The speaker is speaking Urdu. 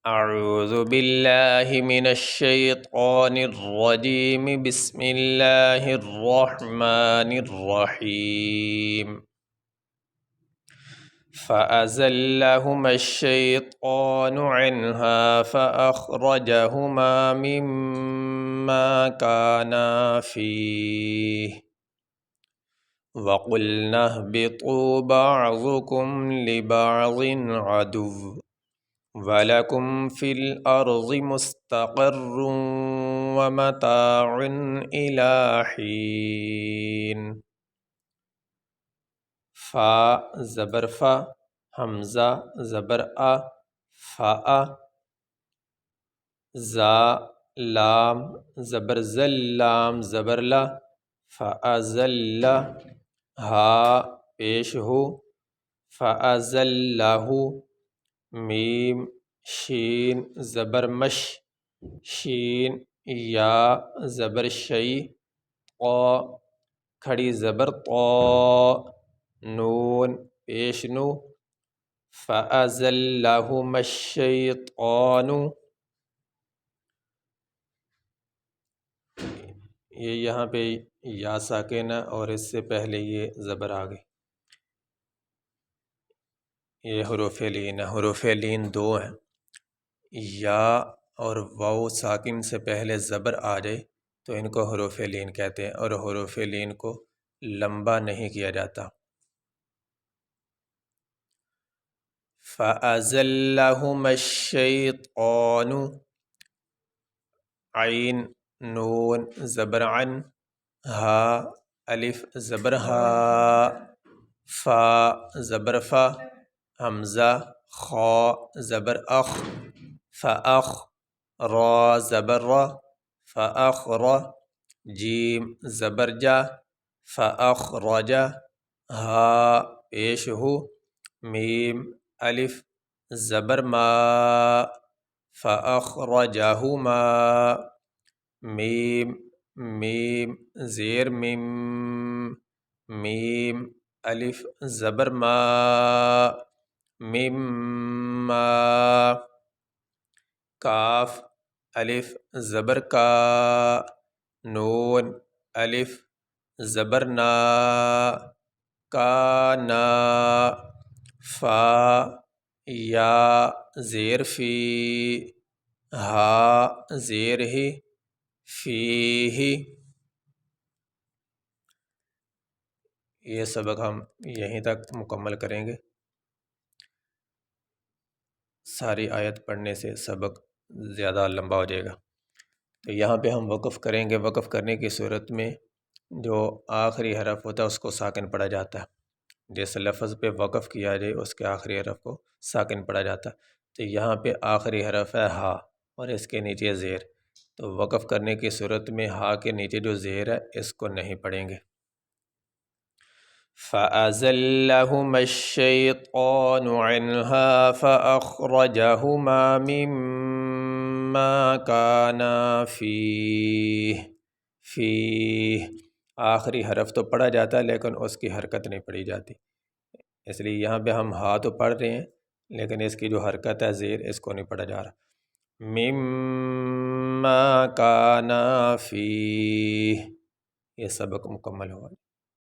اعوذ باللہ من الشیطان الرجیم بسم اللہ الرحمن الرحیم فأزلهما الشیطان عنها فأخرجهما مما كانا فيه وقلنا اهبطوا بعضكم لبعض عدو وَلَكُمْ فِي الْأَرْضِ مُسْتَقَرٌّ وَمَتَاعٌ إِلَىٰ حِينٍ فا زبر فا حمزہ زبر آ فا زا لام زبر زل لام زبر لا فأزل ہا پیش ہو فأزلہ میم شین زبر مش شین یا زبر شی قا کھڑی زبر طا نون پیش نو فأزلہما الشیطان یہ یہاں پہ یا ساکنہ اور اس سے پہلے یہ زبر آ گئی، یہ حروف لین ہے۔ حروف لین دو ہیں، یا اور واو ساکن سے پہلے زبر آ جائے تو ان کو حروف لین کہتے ہیں، اور حروف لین کو لمبا نہیں کیا جاتا۔ فَأَزَلَّهُمَا الشَّيْطَانُ عین نون زبر عن ہا الف زبر ہا فا زبر فا حمزہ خا زبر اخ فاخ را زبر را فاخر جیم زبر جا فاخرج ہا پیش ہو میم الف زبر ما فاخرجہما میم میم زیر میم میم الف زبر ما مما کاف الف زبر کا نون الف زبر نا کانا فا یا زیر فی ہا زیر ہی فی ہی۔ یہ سبق ہم یہیں تک مکمل کریں گے، ساری آیت پڑھنے سے سبق زیادہ لمبا ہو جائے گا، تو یہاں پہ ہم وقف کریں گے۔ وقف کرنے کی صورت میں جو آخری حرف ہوتا ہے اس کو ساکن پڑھا جاتا ہے، جس لفظ پہ وقف کیا جائے اس کے آخری حرف کو ساکن پڑھا جاتا ہے۔ تو یہاں پہ آخری حرف ہے ہا اور اس کے نیچے زیر، تو وقف کرنے کی صورت میں ہا کے نیچے جو زیر ہے اس کو نہیں پڑھیں گے۔ فَأَزَلَّهُمَا الشَّيْطَانُ عَنْهَا فَأَخْرَجَهُمَا مِمَّا كَانَا فِيهِ فِيهِ آخری حرف تو پڑھا جاتا ہے لیکن اس کی حرکت نہیں پڑھی جاتی، اس لیے یہاں پہ ہم ہا تو پڑھ رہے ہیں لیکن اس کی جو حرکت ہے زیر اس کو نہیں پڑھا جا رہا۔ مِمَّا كَانَا فِيهِ یہ سبق مکمل ہوا۔